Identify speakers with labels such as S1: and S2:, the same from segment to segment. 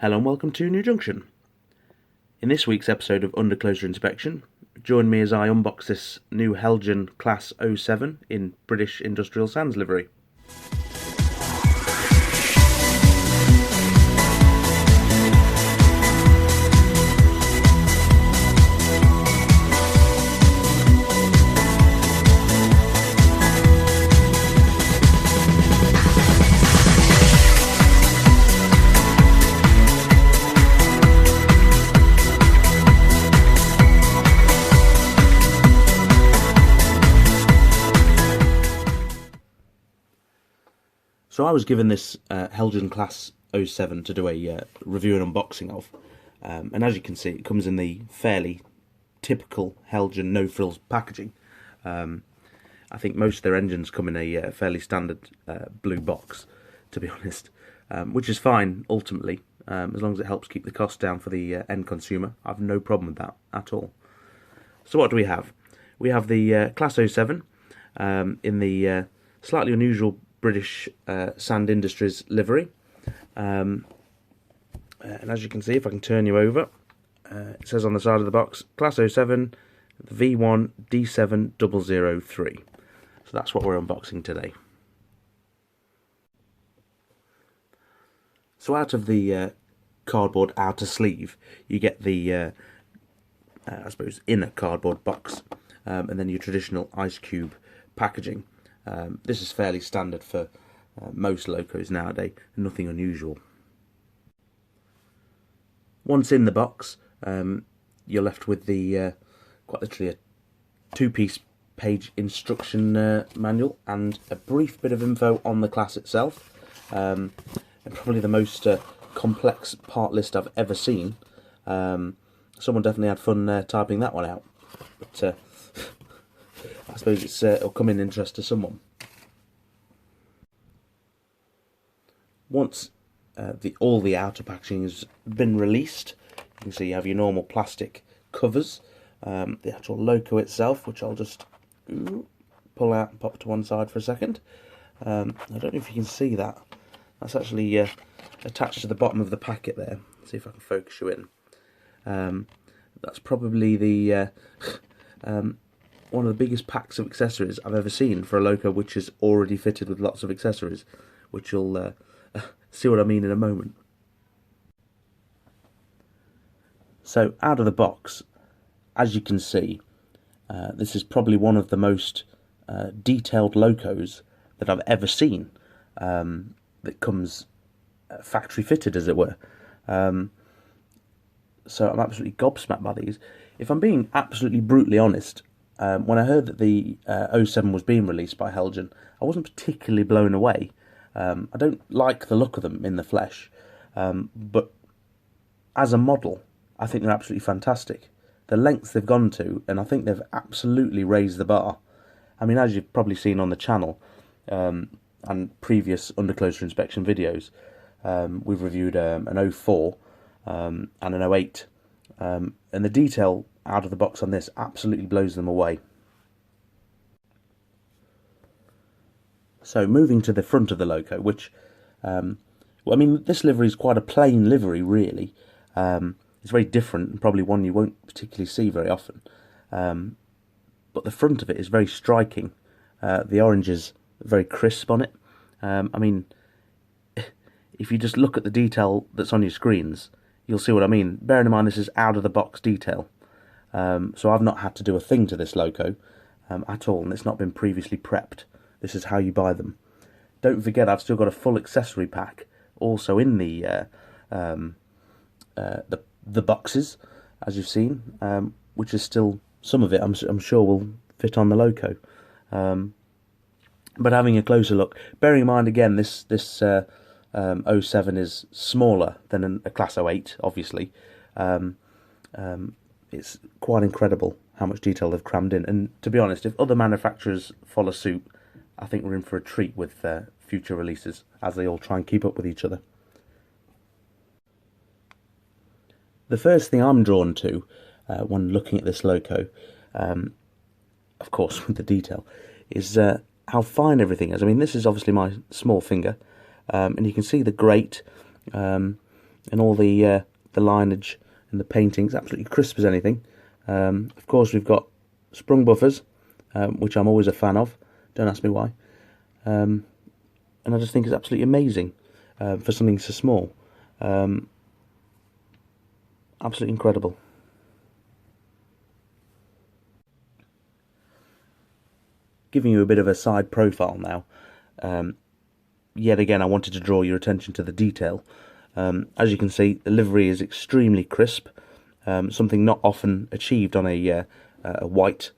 S1: Hello and welcome to New Junction. In this week's episode of Under Closer Inspection, join me as I unbox this new Heljan Class 07 in British Industrial Sands livery. So I was given this Heljan Class 07 to do a review and unboxing of, and as you can see, it comes in the fairly typical Heljan no-frills packaging. I think most of their engines come in a fairly standard blue box, to be honest, which is fine ultimately, as long as it helps keep the cost down for the end consumer. I have no problem with that at all. So what do we have? We have the Class 07 in the slightly unusual British Sand Industries livery, and as you can see, if I can turn you over, it says on the side of the box Class 07 V1 D7003. So that's what we're unboxing today. So out of the cardboard outer sleeve, you get the I suppose inner cardboard box, and then your traditional ice cube packaging. This is fairly standard for most locos nowadays, nothing unusual. Once in the box, you're left with the quite literally a two-piece page instruction manual and a brief bit of info on the class itself, and probably the most complex part list I've ever seen. Someone definitely had fun typing that one out, but I suppose it'll come in interest to someone. Once all the outer packaging has been released, you can see you have your normal plastic covers, the actual loco itself, which I'll just pull out and pop to one side for a second. I don't know if you can see that. That's actually attached to the bottom of the packet there. Let's see if I can focus you in. That's probably the one of the biggest packs of accessories I've ever seen for a loco which is already fitted with lots of accessories, which you'll see what I mean in a moment. So out of the box, as you can see, this is probably one of the most detailed locos that I've ever seen, that comes factory fitted, as it were. So I'm absolutely gobsmacked by these. If I'm being absolutely brutally honest, when I heard that the 07 was being released by Heljan, I wasn't particularly blown away. I don't like the look of them in the flesh, but as a model, I think they're absolutely fantastic. The lengths they've gone to, and I think they've absolutely raised the bar. I mean, as you've probably seen on the channel and previous Under Closer Inspection videos, we've reviewed an 04 and an 08, and the detail out of the box on this absolutely blows them away. So moving to the front of the loco, which, well, I mean, this livery is quite a plain livery, really. It's very different, and probably one you won't particularly see very often. But the front of it is very striking. The orange is very crisp on it. I mean, if you just look at the detail that's on your screens, you'll see what I mean. Bearing in mind this is out of the box detail. So I've not had to do a thing to this loco at all, and it's not been previously prepped. This is how you buy them. Don't forget, I've still got a full accessory pack also in the boxes, as you've seen, which is still some of it. I'm sure will fit on the loco. But having a closer look, bearing in mind again, this 07 is smaller than a Class 08, obviously. It's quite incredible how much detail they've crammed in. And to be honest, if other manufacturers follow suit, I think we're in for a treat with future releases, as they all try and keep up with each other. The first thing I'm drawn to when looking at this loco, of course with the detail, is how fine everything is. I mean, this is obviously my small finger, and you can see the grate and all the lineage and the painting's absolutely crisp as anything. Of course, we've got sprung buffers, which I'm always a fan of. Don't ask me why. And I just think it's absolutely amazing for something so small. Absolutely incredible. Giving you a bit of a side profile now. Yet again, I wanted to draw your attention to the detail. As you can see, the livery is extremely crisp, something not often achieved on a white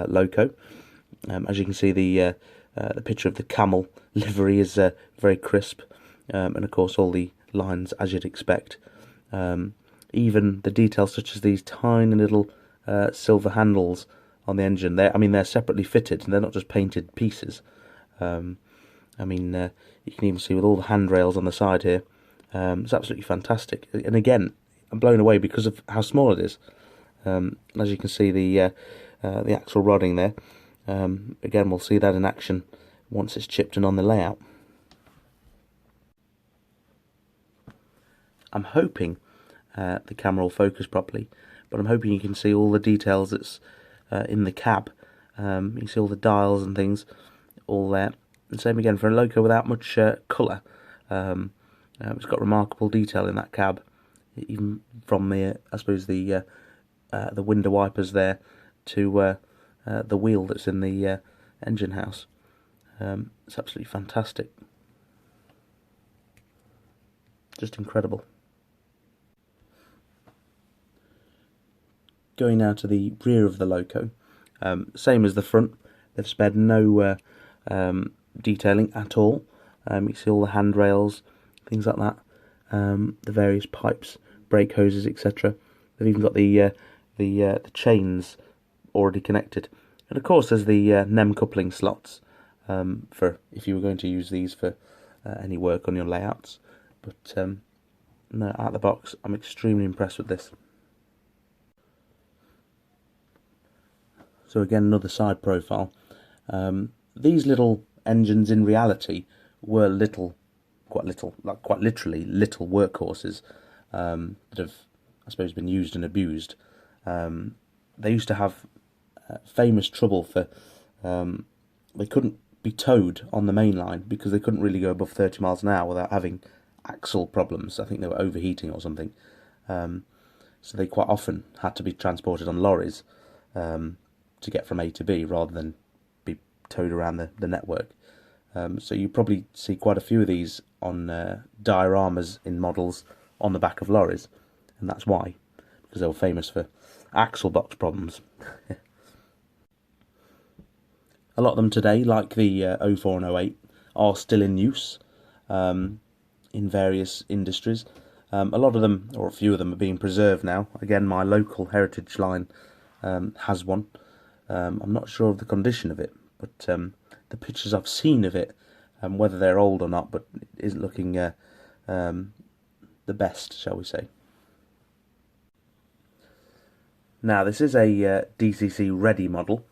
S1: loco. As you can see, the picture of the camel livery is very crisp, and of course all the lines as you'd expect. Even the details such as these tiny little silver handles on the engine, they're separately fitted, and they're not just painted pieces. You can even see with all the handrails on the side here. It's absolutely fantastic, and again, I'm blown away because of how small it is. As you can see, the axle rodding there. Again, we'll see that in action once it's chipped and on the layout. I'm hoping the camera will focus properly, but I'm hoping you can see all the details that's in the cab. You can see all the dials and things all there. And same again for a loco without much colour. It's got remarkable detail in that cab, even from the window wipers there to the wheel that's in the engine house. It's absolutely fantastic. Just incredible. Going now to the rear of the loco, same as the front, they've spared no detailing at all. You see all the handrails, things like that, the various pipes, brake hoses, etc. They've even got the chains already connected, and of course there's the NEM coupling slots for if you were going to use these for any work on your layouts. But no, out of the box, I'm extremely impressed with this. So again, another side profile. These little engines in reality were quite literally little workhorses that have, I suppose, been used and abused. They used to have famous trouble for they couldn't be towed on the main line because they couldn't really go above 30 miles an hour without having axle problems. I think they were overheating or something. So they quite often had to be transported on lorries to get from A to B rather than be towed around the network. So you probably see quite a few of these on dioramas in models on the back of lorries, and that's why, because they were famous for axle box problems. A lot of them today, like the 04 and 08, are still in use in various industries. A lot of them, or a few of them, are being preserved now. Again, my local heritage line has one. I'm not sure of the condition of it, but the pictures I've seen of it, whether they're old or not, but it isn't looking the best, shall we say. Now, this is a DCC ready model.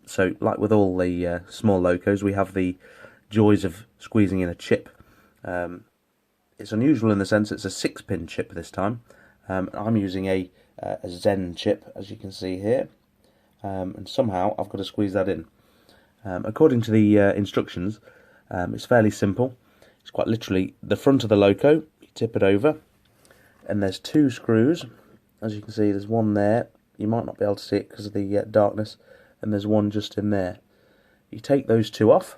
S1: So, like with all the small locos, we have the joys of squeezing in a chip. It's unusual in the sense it's a 6-pin chip this time. I'm using a Zen chip, as you can see here. And somehow I've got to squeeze that in. According to the instructions, it's fairly simple. It's quite literally the front of the loco, you tip it over, and there's 2 screws. As you can see, there's one there. You might not be able to see it because of the darkness, and there's one just in there. You take those 2 off,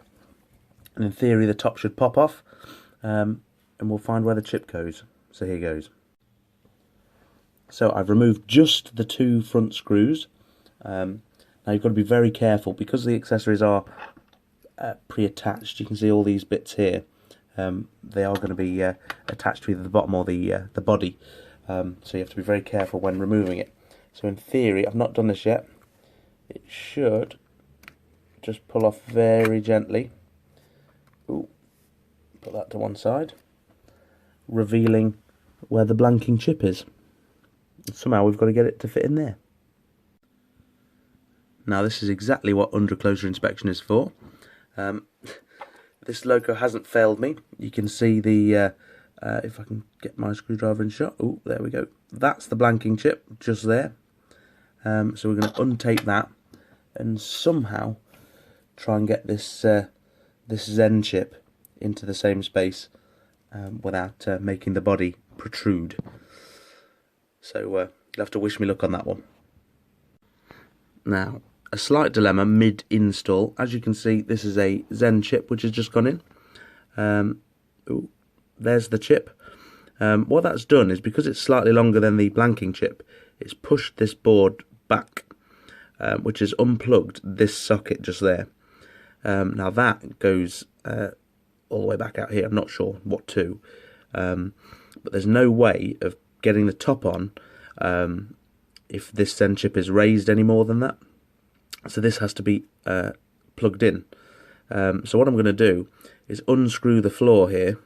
S1: and in theory the top should pop off, and we'll find where the chip goes. So here goes. So I've removed just the 2 front screws. Now you've got to be very careful because the accessories are pre-attached. You can see all these bits here. They are going to be attached to either the bottom or the body. So you have to be very careful when removing it. So in theory, I've not done this yet. It should just pull off very gently. Ooh, put that to one side, revealing where the blanking chip is. Somehow we've got to get it to fit in there. Now this is exactly what under closer inspection is for. This loco hasn't failed me. You can see the if I can get my screwdriver in shot. Oh, there we go. That's the blanking chip just there. So we're going to untape that and somehow try and get this this Zen chip into the same space without making the body protrude. So you'll have to wish me luck on that one. Now, a slight dilemma mid-install. As you can see, this is a Zen chip which has just gone in. Ooh, there's the chip. What that's done is, because it's slightly longer than the blanking chip, it's pushed this board back, which has unplugged this socket just there. Now that goes all the way back out here. I'm not sure what to, but there's no way of getting the top on if this Zen chip is raised any more than that. So this has to be plugged in. So what I'm going to do is unscrew the floor here,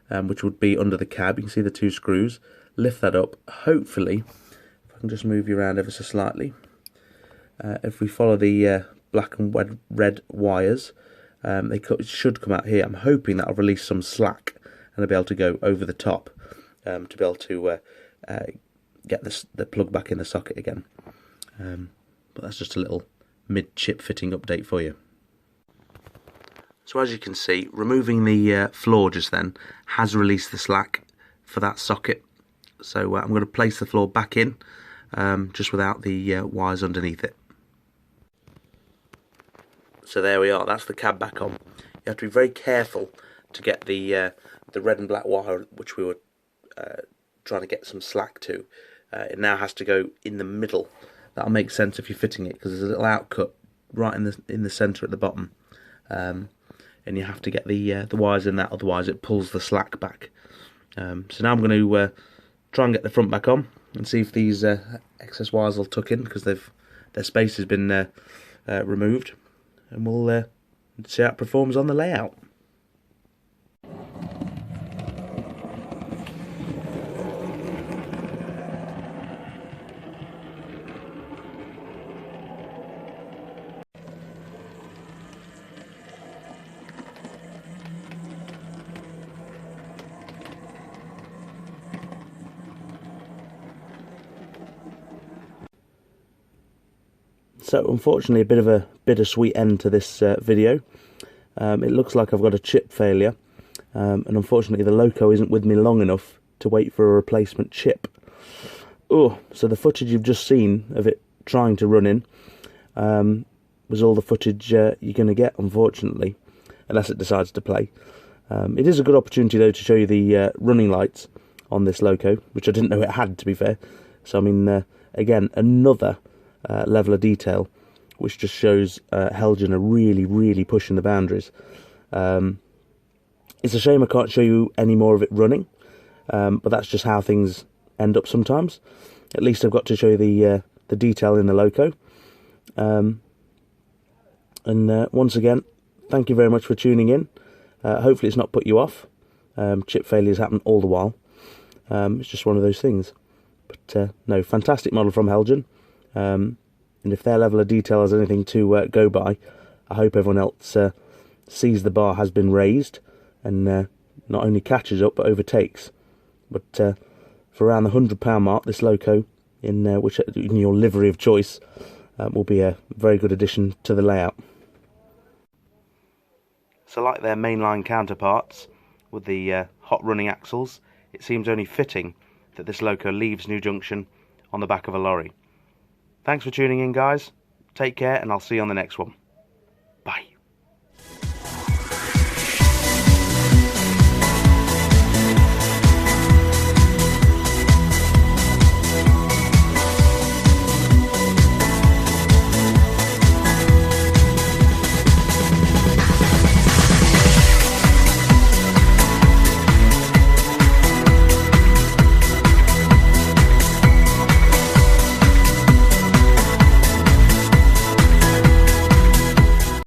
S1: which would be under the cab. You can see the two screws. Lift that up. Hopefully, if I can just move you around ever so slightly, if we follow the black and red wires, it should come out here. I'm hoping that'll release some slack and I'll be able to go over the top to be able to get the plug back in the socket again. But that's just a little mid-chip fitting update for you. So as you can see, removing the floor just then has released the slack for that socket. So I'm going to place the floor back in, just without the wires underneath it. So there we are, that's the cab back on. You have to be very careful to get the red and black wire, which we were trying to get some slack to. It now has to go in the middle. That'll make sense if you're fitting it, because there's a little outcut right in the centre at the bottom. And you have to get the wires in that, otherwise it pulls the slack back. So now I'm going to try and get the front back on and see if these excess wires will tuck in, because their space has been removed, and we'll see how it performs on the layout. So unfortunately, a bit of a bittersweet end to this video. It looks like I've got a chip failure, and unfortunately the loco isn't with me long enough to wait for a replacement chip. Oh, so the footage you've just seen of it trying to run in was all the footage you're going to get, unfortunately, unless it decides to play. It is a good opportunity though to show you the running lights on this loco, which I didn't know it had, to be fair. So I mean, again, another level of detail, which just shows Heljan are really pushing the boundaries. It's a shame I can't show you any more of it running, but that's just how things end up sometimes. At least I've got to show you the detail in the loco. And once again, thank you very much for tuning in. Hopefully it's not put you off. Chip failures happen all the while. It's just one of those things. But no, fantastic model from Heljan. And if their level of detail has anything to go by, I hope everyone else sees the bar has been raised and not only catches up but overtakes. But for around the £100 mark, this loco in your livery of choice will be a very good addition to the layout. So like their mainline counterparts with the hot running axles, it seems only fitting that this loco leaves New Junction on the back of a lorry. Thanks for tuning in, guys. Take care, and I'll see you on the next one. Bye.